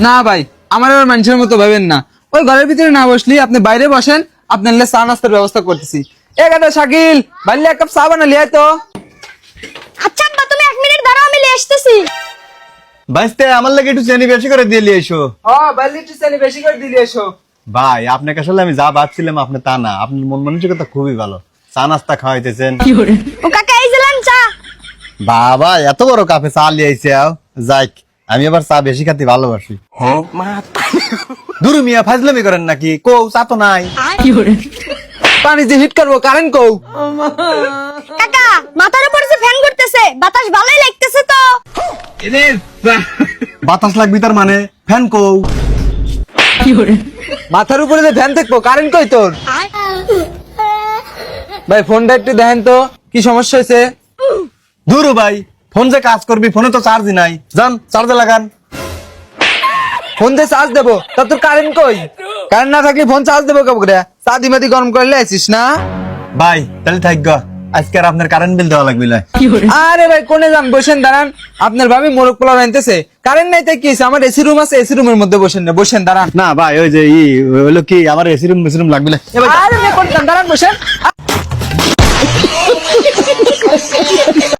না ভাই, আমার আবার মানুষের মতো ভাবেন না। ওই ঘরের ভিতরে না বসলি আপনি বাইরে বসেন, আপনার লে চা নাস্তার ব্যবস্থা করতেছি। এ গাদা শাকিল, বাইরে এক কাপ চা বানা লিয়াই তো। আচ্ছা আব্বা, তুমি 1 মিনিট দাঁড়াও, আমি নিয়ে আসতেছি। বাইস্তে আমার লাগে একটু চিনি বেশি করে দিয়ে নিয়ে এসো। বাইরে একটু চিনি বেশি করে দিলে এসো। ভাই আপনাকে আসলে আমি যা ভাবছিলাম আপনি তা না, আপনার মন মানসিকতা খুবই ভালো। চা নাস্তা খাওয়াইতেছেন। ও কাকা, এই যে লান চা। বাবা এত বড় কাপে চা লিয়ে আইছে। যাই, আমি আবার চা বেশি খেতে ভালোবাসি। দুরু মিয়া ফাজলামি করেন নাকি? কও চা তো নাই। পানি যে হিট করবো, কারেন্ট কও। কাকা, মাথার উপরে যে ফ্যান ঘুরতেছে, বাতাস ভালোই লাগতেছে তো। বাতাস লাগবি তার মানে? ফ্যান কও। মাথার উপরে যে ফ্যান থাকবো, কারেন্ট কই তোর? ভাই ফোনটা একটু দেখেন তো, কি সমস্যা হয়েছে? দুরু ভাই, ফোন যে কাজ করবি, ফোনে তো চার্জই নাই। যান চার্জে লাগান। ফোন দিয়ে চার্জ দেবো, তা তোর কারেন্ট কই? কারেন্ট না থাকলে ফোন চার্জ দেবো কেবো করে? চা দিমাদি গরম করলে আছিস না? ভাই তাহলে থাকগ, আজকে আর আপনার কারেন্ট বিল দেওয়া লাগবে না। আরে ভাই কোনে যান, বসেন দাঁড়ান। আপনার ভাবি মোরগ পোলাও আনতেছে, কারেন্ট নাই তাই কি হয়েছে? আমার এসি রুম আছে, এসি রুমের মধ্যে বসেন না, বসেন দাঁড়ান। না ভাই, ওই যে হলো কি, আমার এসি রুম লাগবে না। আরে কোন দাঁড়ান, বসেন।